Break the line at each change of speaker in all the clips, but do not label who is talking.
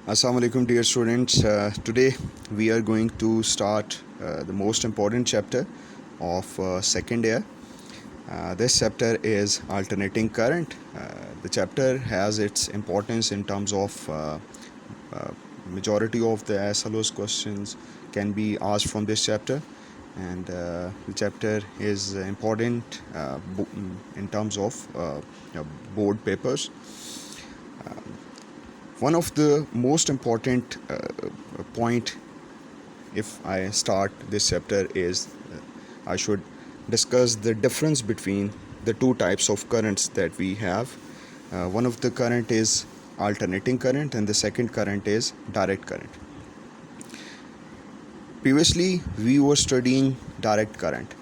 Assalamu alaikum, dear students. Today we are going to start the most important chapter of second year. This chapter is alternating current. The chapter has its importance in terms of uh, majority of the SLO's questions can be asked from this chapter, and the chapter is important in terms of board papers. One of the most important point if I start this chapter is I should discuss the difference between the two types of currents that we have. One of the current is alternating current and the second current is direct current. Previously we were studying direct current.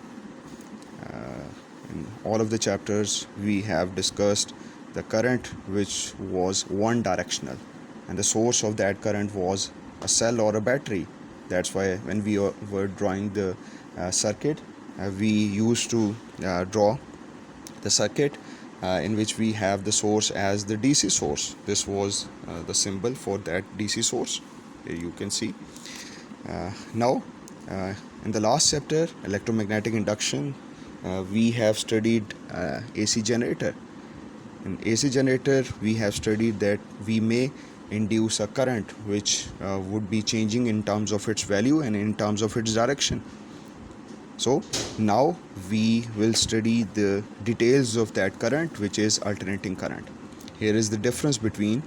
In all of the chapters we have discussed the current which was one directional, and the source of that current was a cell or a battery. That's why when we were drawing the circuit, we used to draw the circuit in which we have the source as the DC source. This was the symbol for that DC source. Here you can see. Now in the last chapter, electromagnetic induction, we have studied AC generator. In AC generator we have studied that we may induce a current which would be changing in terms of its value and in terms of its direction. So now we will study the details of that current, which is alternating current. Here is the difference between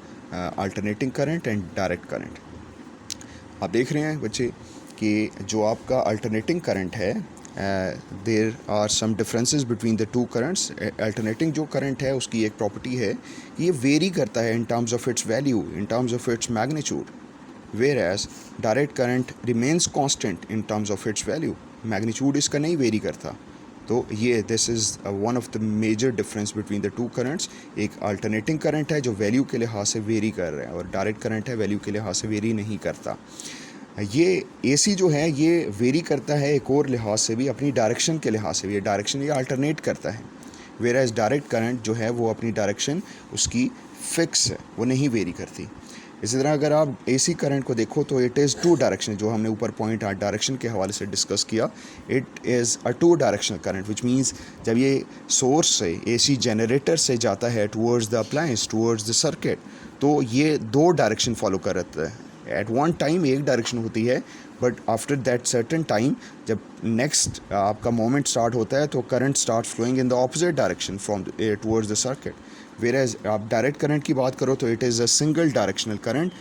alternating current and direct current. आप देख रहे हैं बच्चे कि जो आपका alternating current है, there are some differences between the two currents. Alternating जो करंट है उसकी एक प्रॉपर्टी है कि ये वेरी करता है in terms of its value, in terms of its magnitude, whereas direct current remains constant in terms of its value. Magnitude इसका नहीं वेरी करता. तो ये this is one of the major difference between the two currents. एक alternating current है जो value के लिहाज से वेरी कर रहा है, और डायरेक्ट करंट है वैल्यू के लिहाज से वेरी नहीं करता. ये एसी जो है ये वेरी करता है एक और लिहाज से भी, अपनी डायरेक्शन के लिहाज से भी. ये डायरेक्शन ये अल्टरनेट करता है, वेयर एज डायरेक्ट करंट जो है वो अपनी डायरेक्शन उसकी फिक्स है, वो नहीं वेरी करती. इसी तरह अगर आप एसी करंट को देखो तो इट इज़ टू डायरेक्शन, जो हमने ऊपर पॉइंट डायरेक्शन के हवाले से डिस्कस किया. It is a two directional current, which means जब ये सोर्स से एसी जनरेटर से जाता है towards the appliance, towards the circuit, तो ये दो डायरेक्शन फॉलो करता है. एट वन टाइम एक डायरेक्शन होती है, but after that certain time जब नेक्स्ट आपका मोमेंट स्टार्ट होता है तो current start flowing in the opposite direction from towards the circuit. Whereas आप डायरेक्ट करंट की बात करो तो it is a single directional current.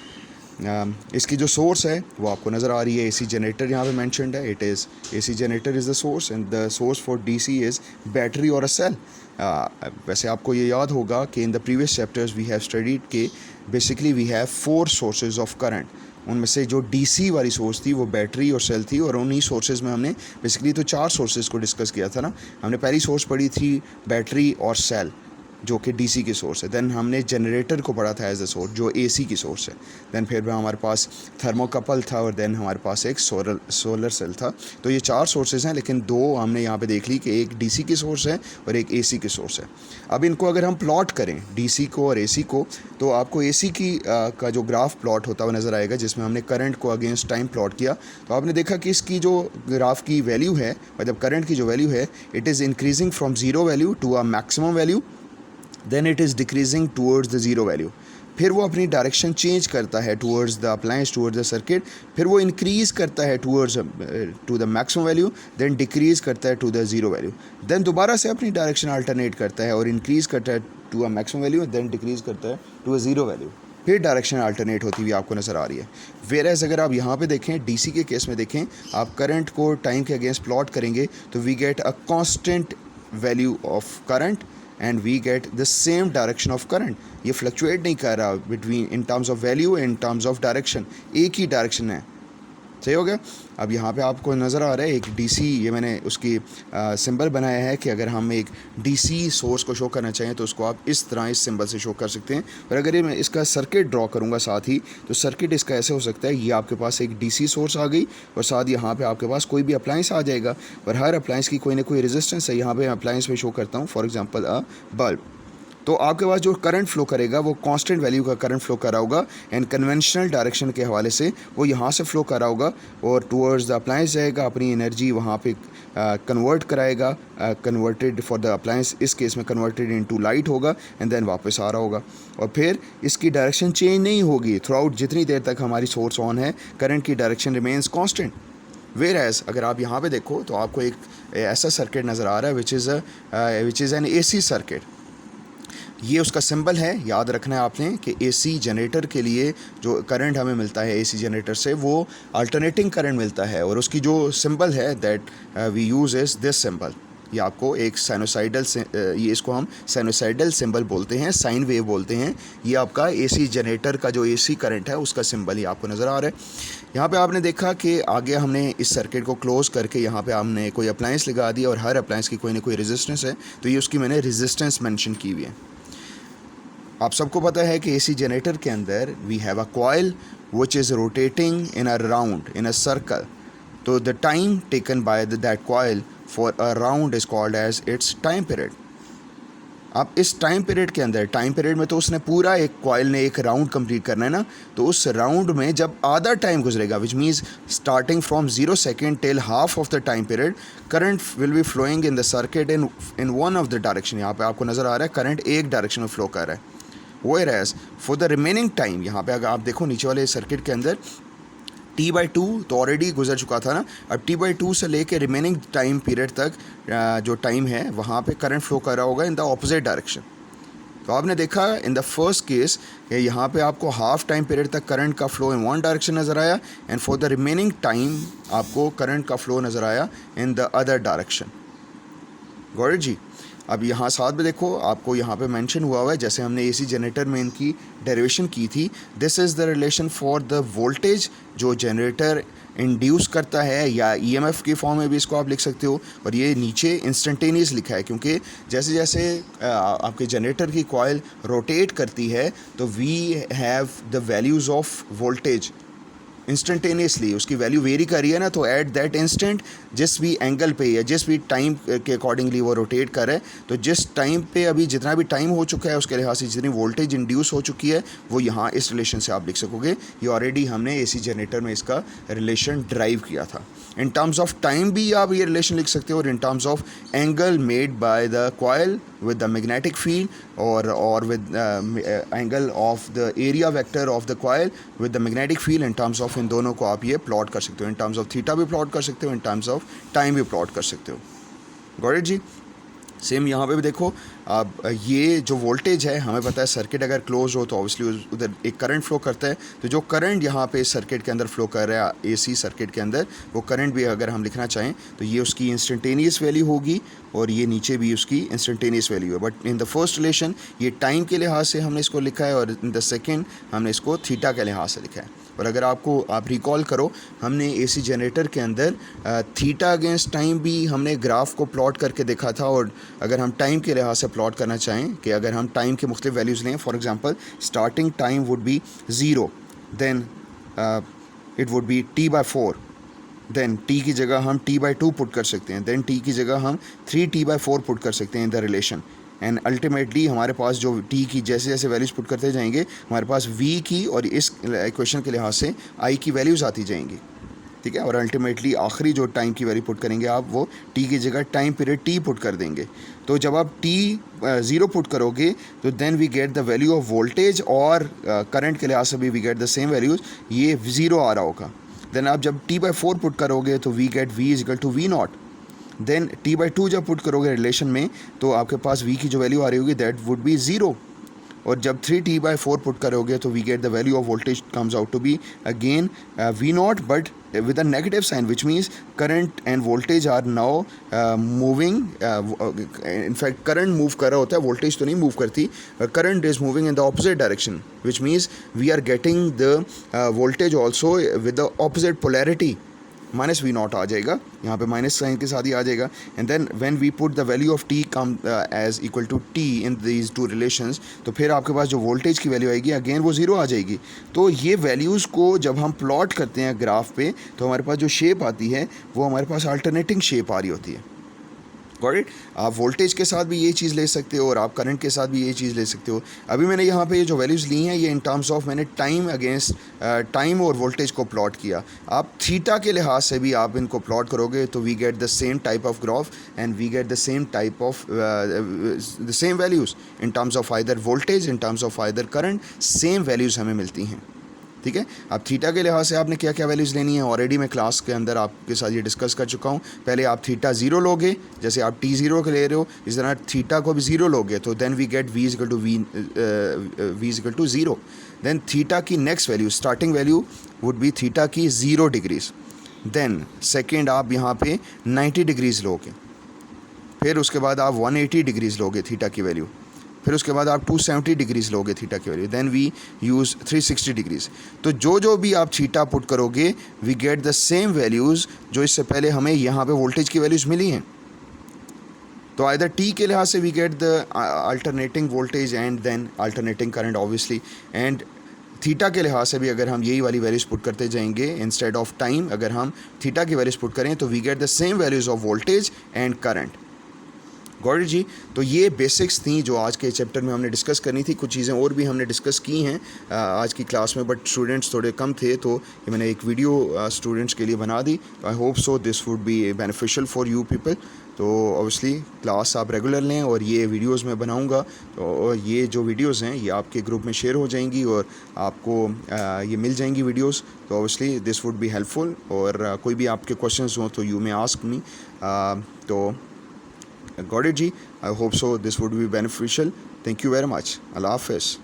इसकी जो सोर्स है वो आपको नज़र आ रही है, एसी जनरेटर यहाँ पे मेंशन्ड है. It is AC generator is the source and the source for DC is battery और अ सेल. वैसे आपको ये याद होगा कि in the previous chapters we have studied के basically we have 4 sources of current. उनमें से जो डीसी वाली सोर्स थी वो बैटरी और सेल थी, और उन्हीं सोर्सेज में हमने बेसिकली तो 4 सोर्सेज को डिस्कस किया था ना. हमने पहली सोर्स पढ़ी थी बैटरी और सेल जो कि डीसी की सोर्स है. देन हमने जनरेटर को पढ़ा था एज अ सोर्स जो एसी की सोर्स है. देन फिर हमारे पास थर्मोकपल था, और देन हमारे पास एक सोलर सेल था. तो ये 4 सोर्सेज हैं, लेकिन 2 हमने यहाँ पे देख ली कि एक डीसी की सोर्स है और एक एसी की सोर्स है. अब इनको अगर हम प्लॉट करें डीसी को और एसी को, तो आपको एसी की का जो ग्राफ प्लॉट होता हुआ नज़र आएगा, जिसमें हमने करंट को अगेंस्ट टाइम प्लॉट किया. तो आपने देखा कि इसकी जो ग्राफ की वैल्यू है, मतलब करंट की जो वैल्यू है, it is increasing from zero value to a maximum value, then it is decreasing towards the zero value. फिर वो अपनी डायरेक्शन चेंज करता है towards the appliance, towards the circuit. फिर वो इंक्रीज़ करता है towards to the maximum value, then decrease करता है to the zero value. Then दोबारा से अपनी डायरेक्शन अल्टरनेट करता है और इंक्रीज़ करता है to a maximum value, then decrease करता है टू अ ज़ीरो वैल्यू. फिर डायरेक्शन अल्टरनेट होती हुई आपको नज़र आ रही है. वेयर एज अगर आप यहाँ पे देखें डीसी के केस में देखें, आप करंट को टाइम के अगेंस्ट प्लॉट करेंगे तो we get a constant value of current and we get the same direction of current. ये फ्लक्चुएट नहीं कर रहा between in terms of value in terms of direction, एक ही डायरेक्शन है. सही हो गया. अब यहाँ पे आपको नज़र आ रहा है एक डीसी, ये मैंने उसकी सिंबल बनाया है कि अगर हम एक डीसी सोर्स को शो करना चाहें तो उसको आप इस तरह इस सिंबल से शो कर सकते हैं. और अगर ये मैं इसका सर्किट ड्रॉ करूँगा साथ ही, तो सर्किट इसका ऐसे हो सकता है, ये आपके पास एक डीसी सोर्स आ गई और साथ यहाँ पे आपके पास कोई भी अप्लायंस आ जाएगा, और हर अप्लायंस की कोई ना कोई रेजिस्टेंस है. यहाँ पे अप्लायंस में शो करता हूँ फॉर एग्जांपल अ बल्ब. तो आपके पास जो करंट फ्लो करेगा वो कांस्टेंट वैल्यू का करंट फ्लो कर रहा होगा एंड कन्वेंशनल डायरेक्शन के हवाले से वो यहाँ से फ्लो कर रहा होगा और टूवर्ड्स द अप्लायंस जाएगा, अपनी एनर्जी वहाँ पे कन्वर्ट कराएगा, कन्वर्टेड फॉर द अप्लायंस, इस केस में कन्वर्टेड इनटू लाइट होगा एंड देन वापस आ रहा होगा और फिर इसकी डायरेक्शन चेंज नहीं होगी थ्रू आउट जितनी देर तक हमारी सोर्स ऑन है, करंट की direction remains constant. Whereas अगर आप यहाँ पे देखो तो आपको एक ऐसा सर्किट नज़र आ रहा है which is an AC circuit. ये उसका सिंबल है, याद रखना है आपने कि एसी जनरेटर के लिए जो करंट हमें मिलता है एसी जनरेटर से वो अल्टरनेटिंग करंट मिलता है और उसकी जो सिंबल है that we use is this symbol. ये आपको एक साइनोसाइडल से ये इसको हम साइनोसाइडल सिंबल बोलते हैं, साइन वेव बोलते हैं। ये आपका एसी जनरेटर का जो एसी करंट है उसका सिंबल ही आपको नज़र आ रहा है। यहाँ पे आपने देखा कि आगे हमने इस सर्किट को क्लोज़ करके यहाँ पे हमने कोई अप्लायंस लगा दिया और हर अप्लायंस की कोई ना कोई रेजिस्टेंस है, तो ये उसकी मैंने रेजिस्टेंस मेंशन की हुई है। आप सबको पता है कि एसी जनरेटर के अंदर we have a coil which is rotating in a round in a circle, तो the time taken by that coil for a round is called as its time period. अब इस टाइम पीरियड के अंदर, time period में तो उसने पूरा एक कॉइल ने एक राउंड कंप्लीट करना है ना, तो उस राउंड में जब आधा टाइम गुजरेगा which means starting from 0 second till half of the time period, current will be flowing in the circuit in one of the direction. यहाँ पे आपको नज़र आ रहा है करंट एक डायरेक्शन में फ्लो कर रहा है। Whereas for the remaining time, यहाँ पे अगर आप देखो नीचे वाले सर्किट के अंदर T/2 तो ऑलरेडी गुजर चुका था ना, अब T/2 से लेके रिमेनिंग टाइम पीरियड तक जो टाइम है वहाँ पे करंट फ्लो कर रहा होगा इन द ऑपोजिट डायरेक्शन। तो आपने देखा इन द फर्स्ट केस कि यहाँ पे आपको हाफ टाइम पीरियड तक करंट का फ्लो इन वन डायरेक्शन नज़र आया and for the remaining time आपको करंट का फ्लो नज़र आया in the other direction. Got it जी। अब यहाँ साथ में देखो आपको यहाँ पे मेंशन हुआ है जैसे हमने एसी जनरेटर में इनकी डेरिवेशन की थी, this is the relation for the voltage जो जनरेटर इंड्यूस करता है, या ईएमएफ की फॉर्म में भी इसको आप लिख सकते हो। और ये नीचे इंस्टेंटेनियस लिखा है क्योंकि जैसे जैसे आपके जनरेटर की कॉइल रोटेट करती है तो we have the values of voltage instantaneously, उसकी वैल्यू वेरी कर रही है ना, तो एट दैट इंस्टेंट जिस भी एंगल पे या जिस भी टाइम के अकॉर्डिंगली वो रोटेट कर रहा है, तो जिस टाइम पे अभी जितना भी टाइम हो चुका है उसके लिहाज से जितनी वोल्टेज इंड्यूस हो चुकी है वो यहाँ इस रिलेशन से आप लिख सकोगे। ये ऑलरेडी हमने एसी जनरेटर में इसका रिलेशन ड्राइव किया था। इन टर्म्स ऑफ टाइम भी आप ये रिलेशन लिख सकते हो और इन terms of angle made by the coil with the magnetic field or with angle of the area vector of the coil with the magnetic field in terms of इन दोनों को आप ये प्लॉट कर सकते हो, इन टर्म्स ऑफ थीटा भी plot कर सकते हो, इन टर्म्स ऑफ टाइम भी प्लॉट कर सकते हो। Got it ji. सेम यहाँ पे भी देखो अब ये जो वोल्टेज है हमें पता है सर्किट अगर क्लोज हो तो ऑब्वियसली उधर एक करंट फ्लो करता है, तो जो करंट यहाँ पे सर्किट के अंदर फ्लो कर रहा है एसी सर्किट के अंदर, वो करंट भी अगर हम लिखना चाहें तो ये उसकी इंस्टेंटेनियस वैल्यू होगी और ये नीचे भी उसकी इंस्टेंटेनियस वैल्यू है। But in the first relation ये टाइम के लिहाज से हमने इसको लिखा है और इन द सेकेंड हमने इसको थीटा के लिहाज से लिखा है। और अगर आप रिकॉल करो हमने एसी जनरेटर के अंदर थीटा अगेंस्ट टाइम भी हमने ग्राफ को प्लॉट करके देखा था, और अगर हम टाइम के लिहाज से प्लॉट करना चाहें कि अगर हम टाइम के मुख्तलिफ वैल्यूज़ लें, for example starting time would be 0, then it would be T/4, then T की जगह हम T/2 पुट कर सकते हैं, देन T की जगह हम 3T/4 पुट कर सकते हैं in the relation, and ultimately हमारे पास जो T की जैसे जैसे वैल्यूज़ पुट करते जाएंगे हमारे पास V की और इस इक्वेशन के लिहाज से I की वैल्यूज़ आती जाएंगी, ठीक है। और अल्टीमेटली आखिरी जो टाइम की वैल्यू पुट करेंगे आप वो T की जगह टाइम पीरियड T पुट कर देंगे। तो जब आप T 0 पुट करोगे तो then we get the value of voltage, और करंट के लिहाज से भी we get the same values, ये 0 आ रहा होगा। देन आप जब T/4 पुट करोगे तो we get V is equal to V0। Then T/2 जब पुट करोगे रिलेशन में तो आपके पास V की जो वैल्यू आ रही होगी दैट वुड बी 0, और जब 3T/4 पुट करोगे तो we get the value of voltage comes out to be again V0 but with a negative sign, which means current and voltage are now moving, in fact current move कर रहा होता है, voltage तो नहीं move करती, current is moving in the opposite direction, which means we are getting the voltage also with the opposite polarity, minus V0 आ जाएगा, यहाँ पे माइनस साइन के साथ ही आ जाएगा। And then when we put the value of T come as equal to T in these two relations, तो फिर आपके पास जो वोल्टेज की वैल्यू आएगी अगेन वो 0 आ जाएगी। तो ये वैल्यूज़ को जब हम प्लॉट करते हैं ग्राफ पे तो हमारे पास जो शेप आती है वो हमारे पास अल्टरनेटिंग शेप आ रही होती है। Got it. आप वोल्टेज के साथ भी ये चीज़ ले सकते हो और आप करंट के साथ भी ये चीज़ ले सकते हो। अभी मैंने यहाँ पे ये जो वैल्यूज़ ली हैं ये इन टर्म्स ऑफ मैंने टाइम अगेंस्ट टाइम और वोल्टेज को प्लॉट किया। आप थीटा के लिहाज से भी आप इनको प्लॉट करोगे तो we get the same type of graph and we get the same type of the same values in terms of either voltage, in terms of either current, same values हमें मिलती हैं। ठीक है। अब थीटा के लिहाज से आपने क्या क्या वैल्यूज़ लेनी है ऑलरेडी मैं क्लास के अंदर आपके साथ ये डिस्कस कर चुका हूँ। पहले आप थीटा ज़ीरो लोगे, जैसे आप टी ज़ीरो के ले रहे हो इस तरह थीटा को भी ज़ीरो लोगे तो then we get V is equal to zero. Then theta की next value starting value would be theta की 0 डिग्रीज़। देन सेकेंड आप यहाँ पे 90 डिग्रीज़ लोगे, फिर उसके बाद आप 180 डिग्रीज़ लोगे थीटा की वैल्यू, फिर उसके बाद आप 270 डिग्रीज़ लोगे थीटा की value, then we use 360 degrees. तो जो भी आप थीटा पुट करोगे we get the same values जो इससे पहले हमें यहाँ पे वोल्टेज की वैल्यूज़ मिली हैं। तो आइदर टी के लिहाज से we get the alternating voltage and then alternating current obviously, and theta के लिहाज से भी अगर हम यही वाली वैल्यूज़ पुट करते जाएंगे इंस्टेड ऑफ टाइम, अगर हम थीटा की वैल्यूज़ पुट करें तो we get the same values of voltage and current. Got it जी। तो ये बेसिक्स थी जो आज के चैप्टर में हमने डिस्कस करनी थी। कुछ चीज़ें और भी हमने डिस्कस की हैं आज की क्लास में, बट स्टूडेंट्स थोड़े कम थे तो ये मैंने एक वीडियो स्टूडेंट्स के लिए बना दी। I hope so this would be beneficial for you people. तो ऑब्वियसली क्लास आप रेगुलर लें और ये वीडियोस मैं बनाऊंगा, तो ये जो वीडियोस हैं ये आपके ग्रुप में शेयर हो जाएंगी और आपको ये मिल जाएंगी वीडियोस। तो obviously this would be helpful, और कोई भी आपके क्वेश्चंस हों तो यू मे आस्क मी। तो got it ji. I hope so this would be beneficial. Thank you very much. Allah Hafiz.